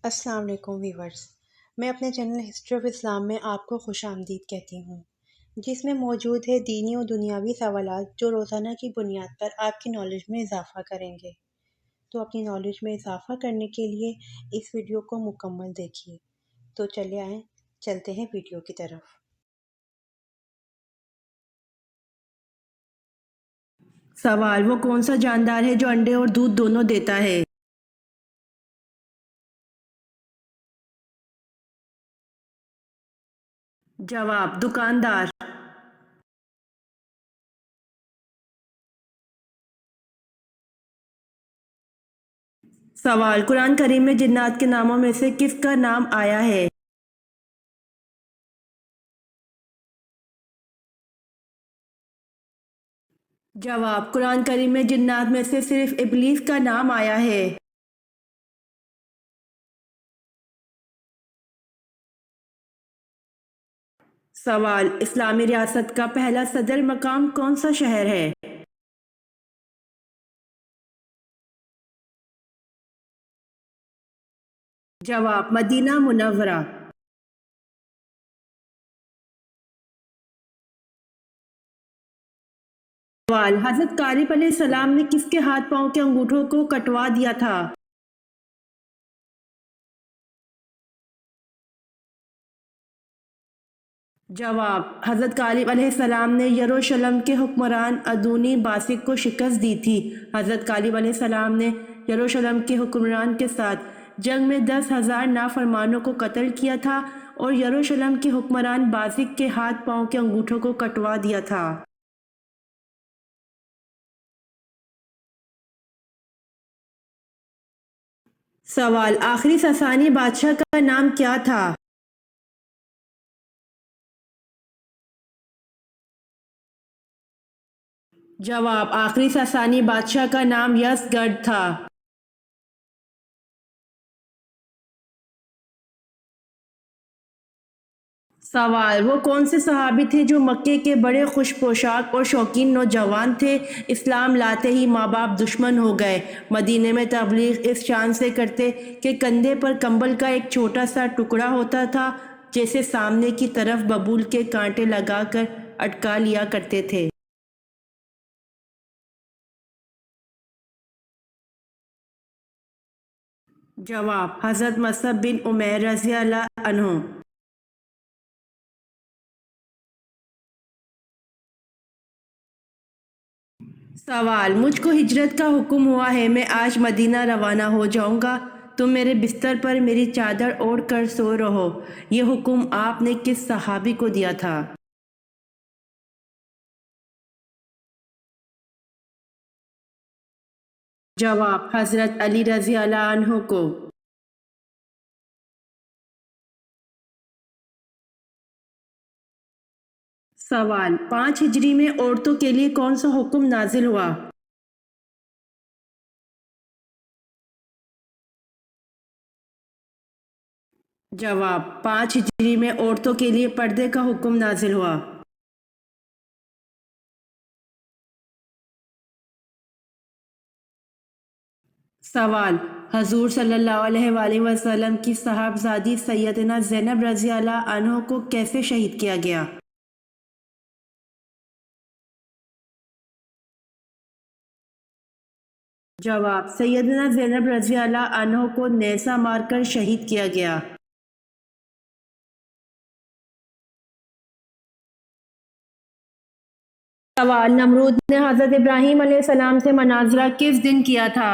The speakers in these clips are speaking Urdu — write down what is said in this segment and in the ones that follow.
السلام علیکم ویورز، میں اپنے چینل ہسٹری آف اسلام میں آپ کو خوش آمدید کہتی ہوں، جس میں موجود ہے دینی و دنیاوی سوالات جو روزانہ کی بنیاد پر آپ کی نالج میں اضافہ کریں گے۔ تو اپنی نالج میں اضافہ کرنے کے لیے اس ویڈیو کو مکمل دیکھیے۔ تو چلے آئیں، چلتے ہیں ویڈیو کی طرف۔ سوال: وہ کون سا جاندار ہے جو انڈے اور دودھ دونوں دیتا ہے؟ جواب: دکاندار۔ سوال: قرآن کریم میں جنات کے ناموں میں سے کس کا نام آیا ہے؟ جواب: قرآن کریم میں جنات میں سے صرف ابلیس کا نام آیا ہے۔ سوال: اسلامی ریاست کا پہلا صدر مقام کون سا شہر ہے؟ جواب: مدینہ منورہ۔ سوال: حضرت قالب علیہ السلام نے کس کے ہاتھ پاؤں کے انگوٹھوں کو کٹوا دیا تھا؟ جواب: حضرت قالب علیہ السلام نے یروشلم کے حکمران ادونی باسق کو شکست دی تھی۔ حضرت قالب علیہ السلام نے یروشلم کے حکمران کے ساتھ جنگ میں 10,000 نافرمانوں کو قتل کیا تھا اور یروشلم کے حکمران باسق کے ہاتھ پاؤں کے انگوٹھوں کو کٹوا دیا تھا۔ سوال: آخری ساسانی بادشاہ کا نام کیا تھا؟ جواب: آخری ساسانی بادشاہ کا نام یزگرد تھا۔ سوال: وہ کون سے صحابی تھے جو مکے کے بڑے خوش پوشاک اور شوقین نوجوان تھے؟ اسلام لاتے ہی ماں باپ دشمن ہو گئے۔ مدینے میں تبلیغ اس شان سے کرتے کہ کندھے پر کمبل کا ایک چھوٹا سا ٹکڑا ہوتا تھا جسے سامنے کی طرف ببول کے کانٹے لگا کر اٹکا لیا کرتے تھے۔ جواب: حضرت مصعب بن عمیر رضی اللہ عنہ۔ سوال: مجھ کو ہجرت کا حکم ہوا ہے، میں آج مدینہ روانہ ہو جاؤں گا، تم میرے بستر پر میری چادر اوڑھ کر سو رہو۔ یہ حکم آپ نے کس صحابی کو دیا تھا؟ جواب: حضرت علی رضی اللہ عنہ کو۔ سوال: 5 ہجری میں عورتوں کے لیے کون سا حکم نازل ہوا؟ جواب: 5 ہجری میں عورتوں کے لیے پردے کا حکم نازل ہوا۔ سوال: حضور صلی اللہ علیہ وآلہ وسلم کی صاحبزادی سیدنا زینب رضی اللہ عنہ کو کیسے شہید کیا گیا؟ جواب: سیدنا زینب رضی اللہ عنہ کو نیزہ مار کر شہید کیا گیا۔ سوال: نمرود نے حضرت ابراہیم علیہ السلام سے مناظرہ کس دن کیا تھا؟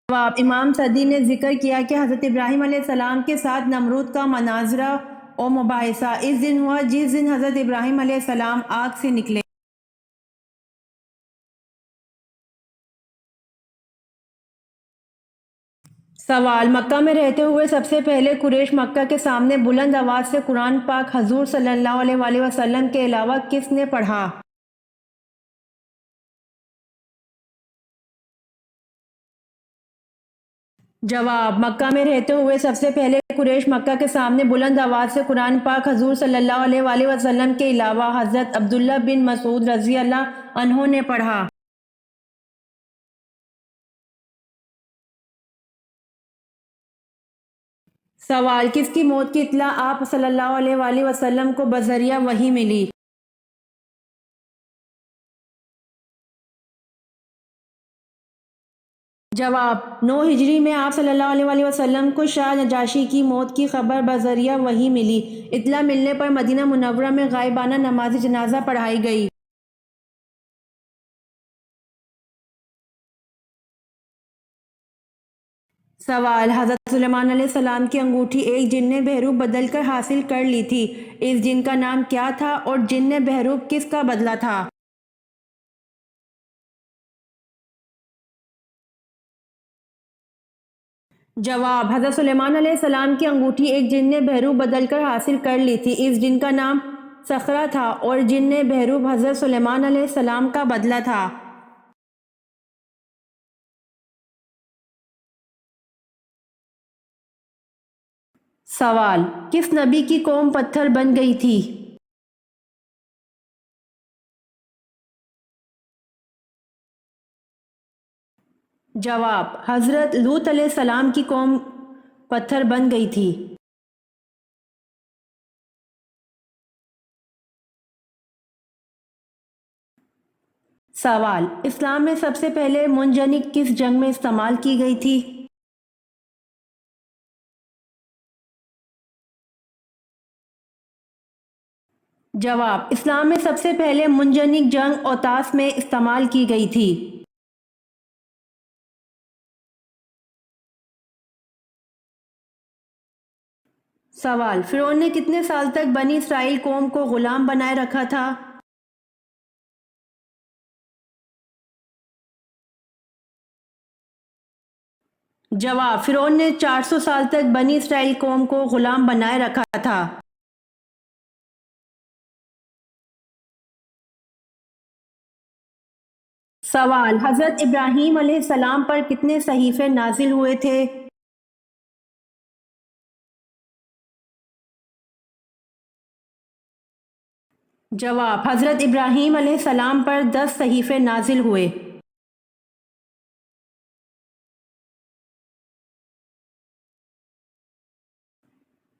جواب: امام صدی نے ذکر کیا کہ حضرت ابراہیم علیہ السلام کے ساتھ نمرود کا مناظرہ و مباحثہ اس دن ہوا جس دن حضرت ابراہیم علیہ السلام آگ سے نکلے۔ سوال: مکہ میں رہتے ہوئے سب سے پہلے قریش مکہ کے سامنے بلند آواز سے قرآن پاک حضور صلی اللہ علیہ وآلہ وسلم کے علاوہ کس نے پڑھا؟ جواب: مکہ میں رہتے ہوئے سب سے پہلے قریش مکہ کے سامنے بلند آواز سے قرآن پاک حضور صلی اللہ علیہ وآلہ وسلم کے علاوہ حضرت عبداللہ بن مسعود رضی اللہ عنہ نے پڑھا۔ سوال: کس کی موت کی اطلاع آپ صلی اللہ علیہ وآلہ وسلم کو بذریعہ وحی ملی؟ جواب: 9 ہجری میں آپ صلی اللہ علیہ وآلہ وسلم کو شاہ نجاشی کی موت کی خبر بذریعہ وحی ملی۔ اطلاع ملنے پر مدینہ منورہ میں غائبانہ نماز جنازہ پڑھائی گئی۔ سوال: حضرت سلیمان علیہ السلام کی انگوٹھی ایک جن نے بحروب بدل کر حاصل کر لی تھی، اس جن کا نام کیا تھا اور جن نے بحروب کس کا بدلا تھا؟ جواب: حضرت سلیمان علیہ السلام کی انگوٹھی ایک جن نے بحروب بدل کر حاصل کر لی تھی، اس جن کا نام صخرہ تھا اور جن نے بحروب حضرت سلیمان علیہ السلام کا بدلا تھا۔ سوال: کس نبی کی قوم پتھر بن گئی تھی؟ جواب: حضرت لوط علیہ السلام کی قوم پتھر بن گئی تھی۔ سوال: اسلام میں سب سے پہلے منجنیق کس جنگ میں استعمال کی گئی تھی؟ جواب: اسلام میں سب سے پہلے منجنیق جنگ اوتاس میں استعمال کی گئی تھی۔ سوال: فرعون نے کتنے سال تک بنی اسرائیل قوم کو غلام بنائے رکھا تھا؟ جواب: فرعون نے 400 سال تک بنی اسرائیل قوم کو غلام بنائے رکھا تھا۔ سوال: حضرت ابراہیم علیہ السلام پر کتنے صحیفے نازل ہوئے تھے؟ جواب: حضرت ابراہیم علیہ السلام پر 10 صحیفے نازل ہوئے۔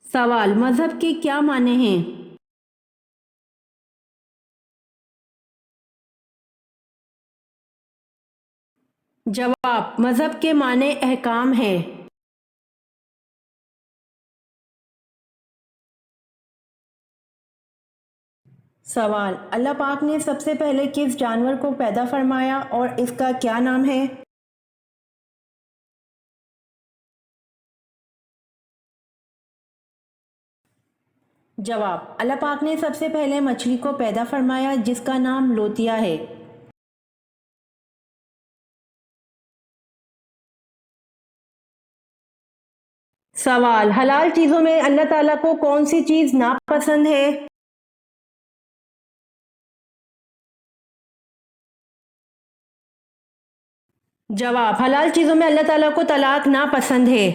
سوال: مذہب کے کیا معنی ہیں؟ جواب: مذہب کے معنی احکام ہے۔ سوال: اللہ پاک نے سب سے پہلے کس جانور کو پیدا فرمایا اور اس کا کیا نام ہے؟ جواب: اللہ پاک نے سب سے پہلے مچھلی کو پیدا فرمایا جس کا نام لوتیا ہے۔ سوال: حلال چیزوں میں اللہ تعالیٰ کو کون سی چیز ناپسند ہے؟ جواب: حلال چیزوں میں اللہ تعالیٰ کو طلاق ناپسند ہے۔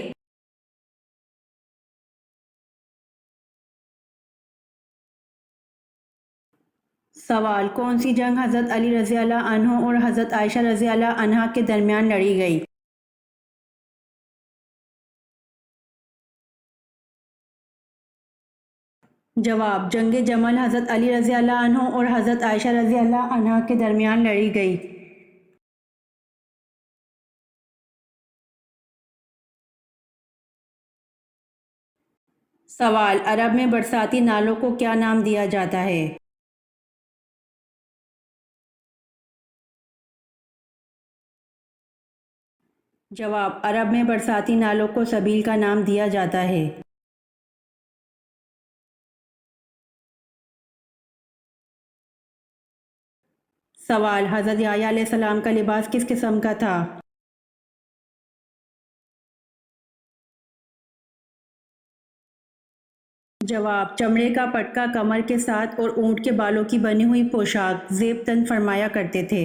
سوال: کون سی جنگ حضرت علی رضی اللہ عنہ اور حضرت عائشہ رضی اللہ عنہا کے درمیان لڑی گئی؟ جواب: جنگ جمل حضرت علی رضی اللہ عنہ اور حضرت عائشہ رضی اللہ عنہا کے درمیان لڑی گئی۔ سوال: عرب میں برساتی نالوں کو کیا نام دیا جاتا ہے؟ جواب: عرب میں برساتی نالوں کو سبیل کا نام دیا جاتا ہے۔ سوال: حضرت یحییٰ علیہ السلام کا لباس کس قسم کا تھا؟ جواب: چمڑے کا پٹکا کمر کے ساتھ اور اونٹ کے بالوں کی بنی ہوئی پوشاک زیب تن فرمایا کرتے تھے۔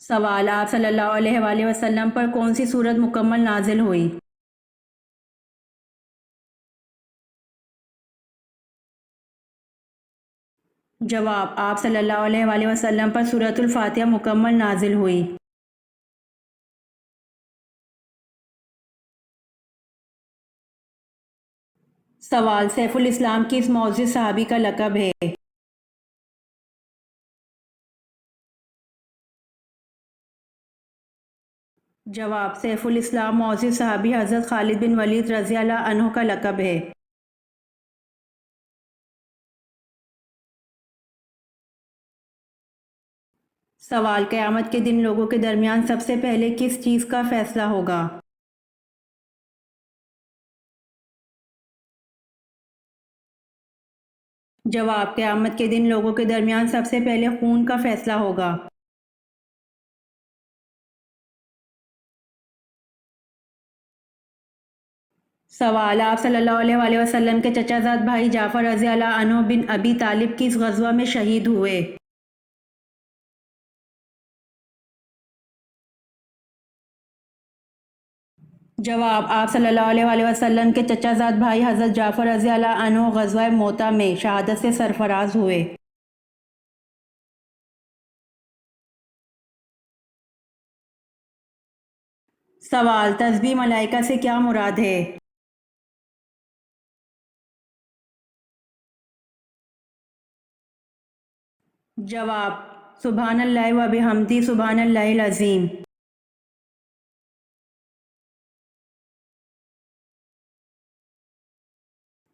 سوال: آپ صلی اللہ علیہ وآلہ وسلم پر کون سی سورت مکمل نازل ہوئی؟ جواب: آپ صلی اللہ علیہ وآلہ وسلم پر سورۃ الفاتحہ مکمل نازل ہوئی۔ سوال: سیف الاسلام کس معزز صحابی کا لقب ہے؟ جواب: سیف الاسلام معزز صحابی حضرت خالد بن ولید رضی اللہ عنہ کا لقب ہے۔ سوال: قیامت کے دن لوگوں کے درمیان سب سے پہلے کس چیز کا فیصلہ ہوگا؟ جواب: قیامت کے دن لوگوں کے درمیان سب سے پہلے خون کا فیصلہ ہوگا۔ سوال: آپ صلی اللہ علیہ وآلہ وسلم کے چچا زاد بھائی جعفر رضی اللہ عنہ بن ابی طالب کس غزوہ میں شہید ہوئے؟ جواب: آپ صلی اللہ علیہ وآلہ وسلم کے چچا زاد بھائی حضرت جعفر رضی اللہ عنہ غزوہ موتا میں شہادت سے سرفراز ہوئے۔ سوال: تسبیح ملائکہ سے کیا مراد ہے؟ جواب: سبحان اللہ و بحمدہ سبحان اللہ العظیم۔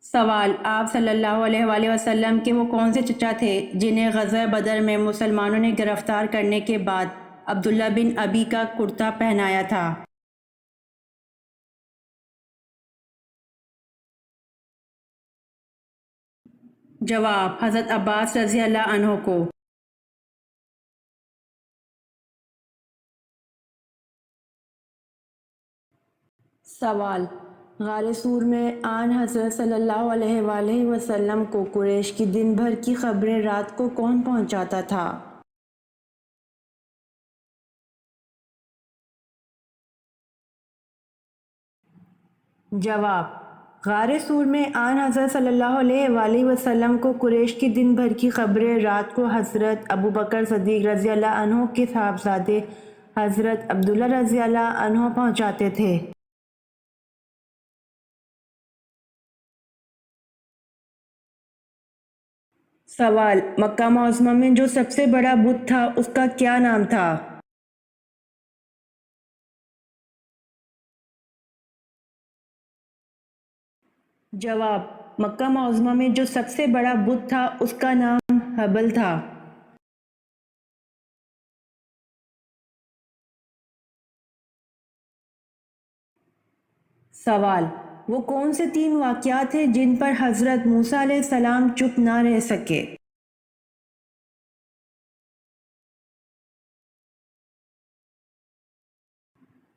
سوال: آپ صلی اللہ علیہ وآلہ وسلم کے وہ کون سے چچا تھے جنہیں غزوہ بدر میں مسلمانوں نے گرفتار کرنے کے بعد عبداللہ بن ابی کا کرتا پہنایا تھا؟ جواب: حضرت عباس رضی اللہ عنہ کو۔ سوال: غار سور میں آن حضرت صلی اللہ علیہ وآلہ وسلم کو قریش کی دن بھر کی خبریں رات کو کون پہنچاتا تھا؟ جواب: غار سور میں آن حضرت صلی اللہ علیہ وآلہ وسلم کو قریش کی دن بھر کی خبریں رات کو حضرت ابوبکر صدیق رضی اللہ عنہ کے صاحبزادے حضرت عبداللہ رضی اللہ عنہ پہنچاتے تھے۔ سوال: مکہ معظمہ میں جو سب سے بڑا بت تھا اس کا کیا نام تھا؟ جواب: مکہ معظمہ میں جو سب سے بڑا بت تھا اس کا نام ہبل تھا۔ سوال: وہ کون سے تین واقعات ہیں جن پر حضرت موسیٰ علیہ السلام چپ نہ رہ سکے؟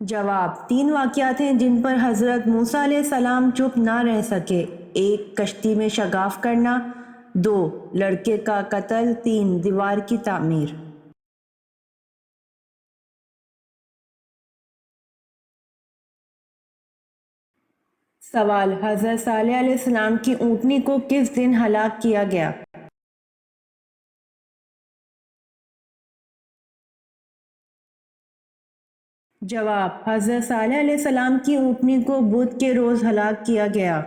جواب: تین واقعات ہیں جن پر حضرت موسیٰ علیہ السلام چپ نہ رہ سکے: ایک، کشتی میں شگاف کرنا، دو، لڑکے کا قتل، تین، دیوار کی تعمیر۔ سوال: حضرت صالح علیہ السلام کی اونٹنی کو کس دن ہلاک کیا گیا؟ جواب: حضرت صالح علیہ السلام کی اونٹنی کو بدھ کے روز ہلاک کیا گیا۔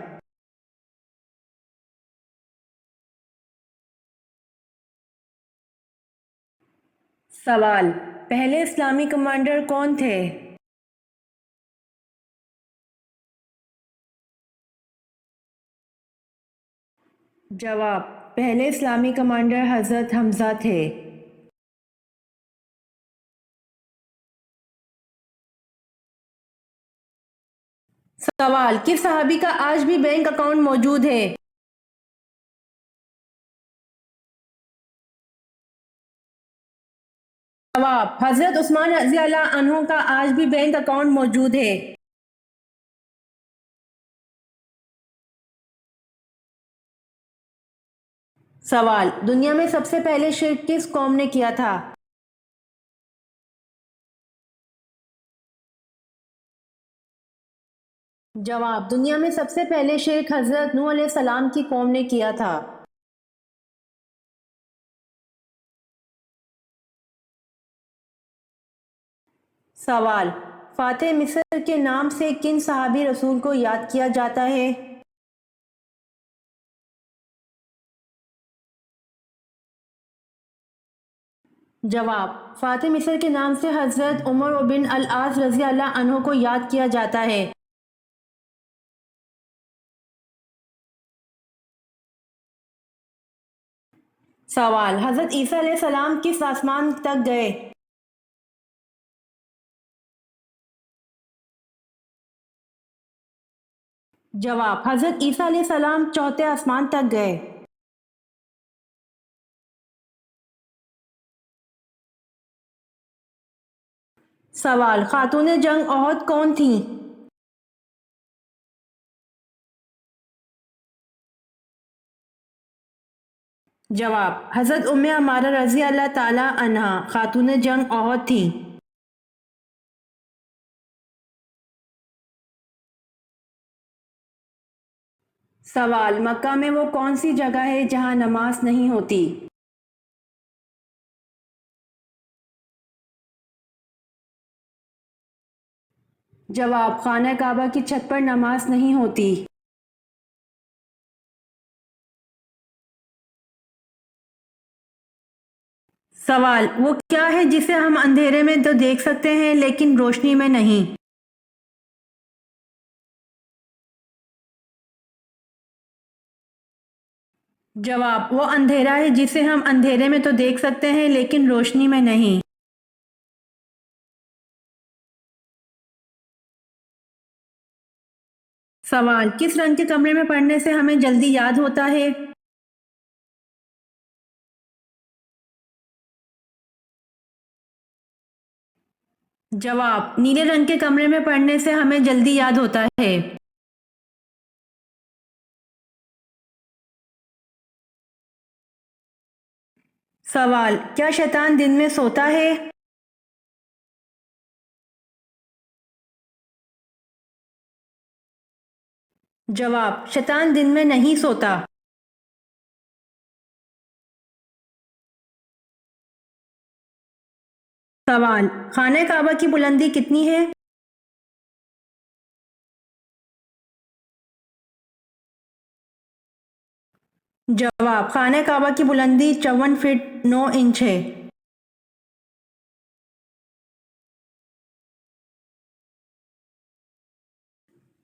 سوال: پہلے اسلامی کمانڈر کون تھے؟ جواب: پہلے اسلامی کمانڈر حضرت حمزہ تھے۔ سوال: کس صحابی کا آج بھی بینک اکاؤنٹ موجود ہے؟ جواب: حضرت عثمان رضی اللہ عنہ کا آج بھی بینک اکاؤنٹ موجود ہے۔ سوال: دنیا میں سب سے پہلے شرک کس قوم نے کیا تھا؟ جواب: دنیا میں سب سے پہلے شرک حضرت نوح علیہ السلام کی قوم نے کیا تھا۔ سوال: فاتح مصر کے نام سے کن صحابی رسول کو یاد کیا جاتا ہے؟ جواب: فاتح مصر کے نام سے حضرت عمر بن العاص رضی اللہ عنہ کو یاد کیا جاتا ہے۔ سوال: حضرت عیسیٰ علیہ السلام کس آسمان تک گئے؟ جواب: حضرت عیسیٰ علیہ السلام چوتھے آسمان تک گئے۔ سوال: خاتون جنگ احد کون تھیں؟ جواب: حضرت ام عمارہ رضی اللہ تعالی عنہا خاتون جنگ احد تھیں۔ سوال: مکہ میں وہ کون سی جگہ ہے جہاں نماز نہیں ہوتی؟ جواب: خانہ کعبہ کی چھت پر نماز نہیں ہوتی۔ سوال: وہ کیا ہے جسے ہم اندھیرے میں تو دیکھ سکتے ہیں لیکن روشنی میں نہیں؟ جواب: وہ اندھیرا ہے جسے ہم اندھیرے میں تو دیکھ سکتے ہیں لیکن روشنی میں نہیں۔ سوال: کس رنگ کے کمرے میں پڑھنے سے ہمیں جلدی یاد ہوتا ہے؟ جواب: نیلے رنگ کے کمرے میں پڑھنے سے ہمیں جلدی یاد ہوتا ہے۔ سوال: کیا شیطان دن میں سوتا ہے؟ جواب: شیطان دن میں نہیں سوتا۔ سوال: خانہ کعبہ کی بلندی کتنی ہے؟ جواب: خانہ کعبہ کی بلندی 54 فٹ 9 انچ ہے۔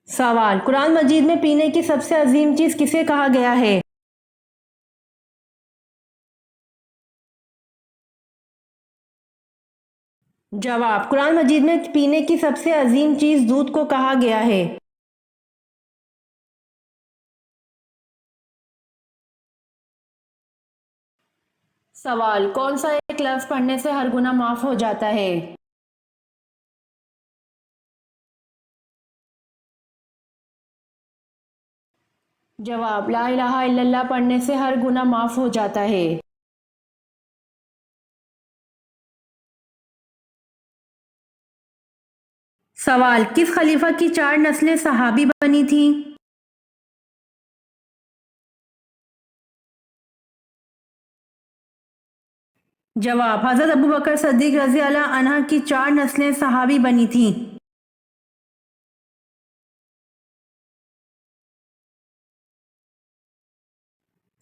سوال: قرآن مجید میں پینے کی سب سے عظیم چیز کسے کہا گیا ہے؟ جواب: قرآن مجید میں پینے کی سب سے عظیم چیز دودھ کو کہا گیا ہے۔ سوال: کون سا ایک لفظ پڑھنے سے ہر گناہ معاف ہو جاتا ہے؟ جواب: لا الہ الا اللہ پڑھنے سے ہر گناہ معاف ہو جاتا ہے۔ سوال: کس خلیفہ کی 4 نسلیں صحابی بنی تھیں؟ جواب: حضرت ابوبکر صدیق رضی اللہ عنہ کی 4 نسلیں صحابی بنی تھیں۔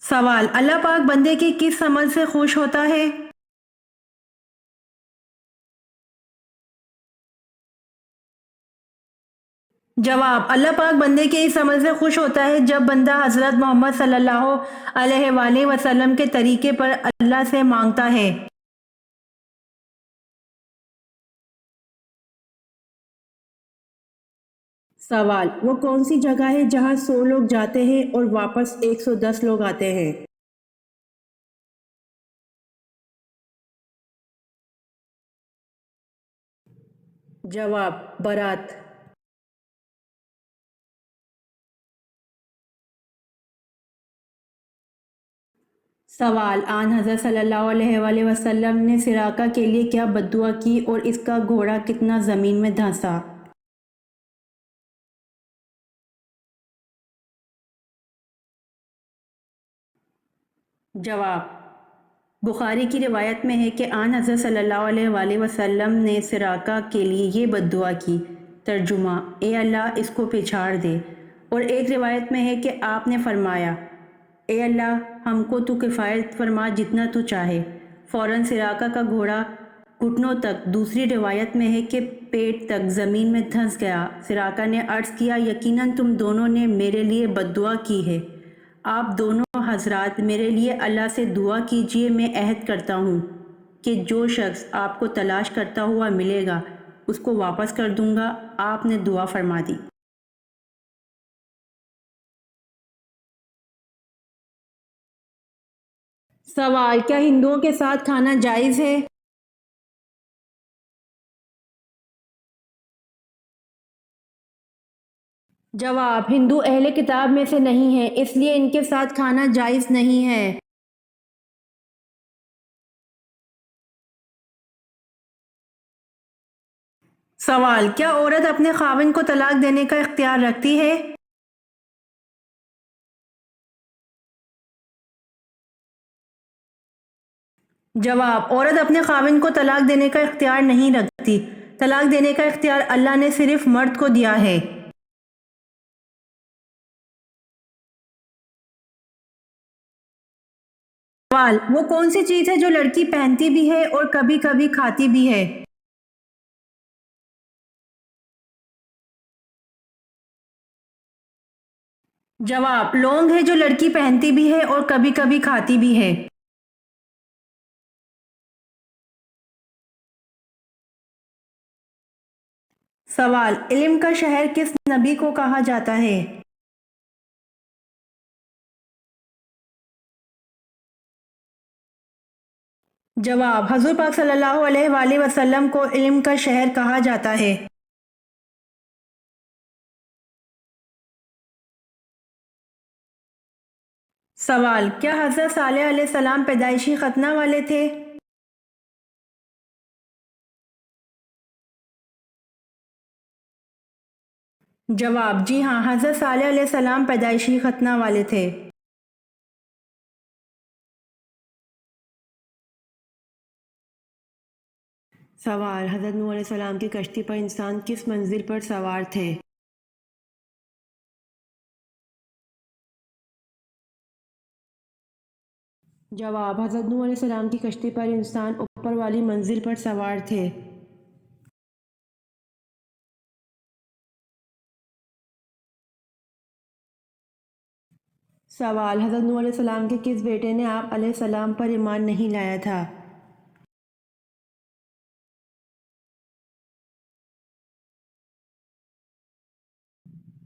سوال: اللہ پاک بندے کے کس عمل سے خوش ہوتا ہے؟ جواب: اللہ پاک بندے کے اس عمل سے خوش ہوتا ہے جب بندہ حضرت محمد صلی اللہ علیہ وآلہ وسلم کے طریقے پر اللہ سے مانگتا ہے۔ سوال: وہ کون سی جگہ ہے جہاں 100 لوگ جاتے ہیں اور واپس 110 لوگ آتے ہیں؟ جواب: برات۔ سوال: آن حضرت صلی اللہ علیہ وآلہ وسلم نے سراقہ کے لیے کیا بد دعا کی اور اس کا گھوڑا کتنا زمین میں دھنسا؟ جواب: بخاری کی روایت میں ہے کہ آن حضرت صلی اللہ علیہ وآلہ وسلم نے سراقہ کے لیے یہ بد دعا کی۔ ترجمہ: اے اللہ اس کو پچھاڑ دے۔ اور ایک روایت میں ہے کہ آپ نے فرمایا: اے اللہ ہم کو تو کفایت فرما جتنا تو چاہے۔ فوراً سراقہ کا گھوڑا گھٹنوں تک، دوسری روایت میں ہے کہ پیٹ تک زمین میں دھنس گیا۔ سراقہ نے عرض کیا، یقیناً تم دونوں نے میرے لیے بد دعا کی ہے۔ آپ دونوں حضرات میرے لیے اللہ سے دعا کیجئے، میں عہد کرتا ہوں کہ جو شخص آپ کو تلاش کرتا ہوا ملے گا اس کو واپس کر دوں گا۔ آپ نے دعا فرما دی۔ سوال: کیا ہندوؤں کے ساتھ کھانا جائز ہے؟ جواب: ہندو اہل کتاب میں سے نہیں ہیں، اس لیے ان کے ساتھ کھانا جائز نہیں ہے۔ سوال: کیا عورت اپنے خاوند کو طلاق دینے کا اختیار رکھتی ہے؟ جواب: عورت اپنے خاوند کو طلاق دینے کا اختیار نہیں رکھتی۔ طلاق دینے کا اختیار اللہ نے صرف مرد کو دیا ہے۔ سوال: وہ کون سی چیز ہے جو لڑکی پہنتی بھی ہے اور کبھی کبھی کھاتی بھی ہے؟ جواب: لونگ ہے جو لڑکی پہنتی بھی ہے اور کبھی کبھی کھاتی بھی ہے۔ سوال: علم کا شہر کس نبی کو کہا جاتا ہے؟ جواب: حضور پاک صلی اللہ علیہ وآلہ وسلم کو علم کا شہر کہا جاتا ہے۔ سوال: کیا حضرت صالح علیہ السلام پیدائشی ختنہ والے تھے؟ جواب: جی ہاں، حضرت صالح علیہ السلام پیدائشی ختنہ والے تھے۔ سوال: حضرت نوح علیہ السلام کی کشتی پر انسان کس منزل پر سوار تھے؟ جواب: حضرت نوح علیہ السلام کی کشتی پر انسان اوپر والی منزل پر سوار تھے۔ سوال: حضرت نوح علیہ السلام کے کس بیٹے نے آپ علیہ السلام پر ایمان نہیں لایا تھا؟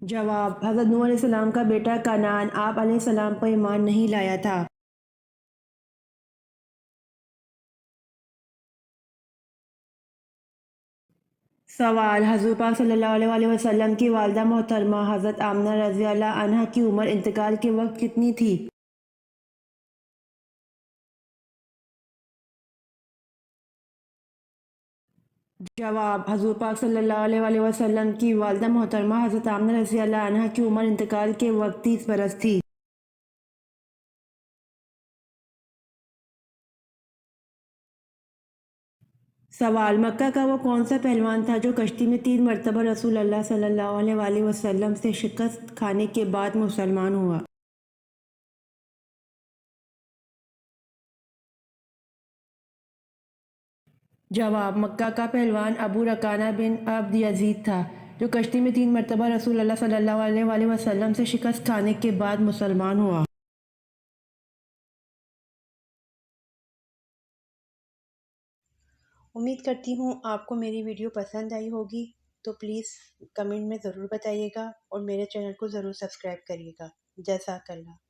جواب: حضرت نوح علیہ السلام کا بیٹا کنعان آپ علیہ السلام پر ایمان نہیں لایا تھا۔ سوال: حضور پاک صلی اللہ علیہ وآلہ وسلم کی والدہ محترمہ حضرت آمنہ رضی اللہ عنہا کی عمر انتقال کے وقت کتنی تھی؟ جواب: حضور پاک صلی اللہ علیہ وآلہ وسلم کی والدہ محترمہ حضرت آمنہ رضی اللہ عنہا کی عمر انتقال کے وقت 30 برس تھی۔ سوال: مکہ کا وہ کون سا پہلوان تھا جو کشتی میں 3 مرتبہ رسول اللہ صلی اللہ علیہ وآلہ وسلم سے شکست کھانے کے بعد مسلمان ہوا؟ جواب: مکہ کا پہلوان ابو رکانہ بن عبد یزید تھا جو کشتی میں 3 مرتبہ رسول اللہ صلی اللہ علیہ وآلہ وسلم سے شکست کھانے کے بعد مسلمان ہوا۔ امید کرتی ہوں آپ کو میری ویڈیو پسند آئی ہوگی، تو پلیز کمنٹ میں ضرور بتائیے گا اور میرے چینل کو ضرور سبسکرائب کریے گا۔ جزاک اللہ۔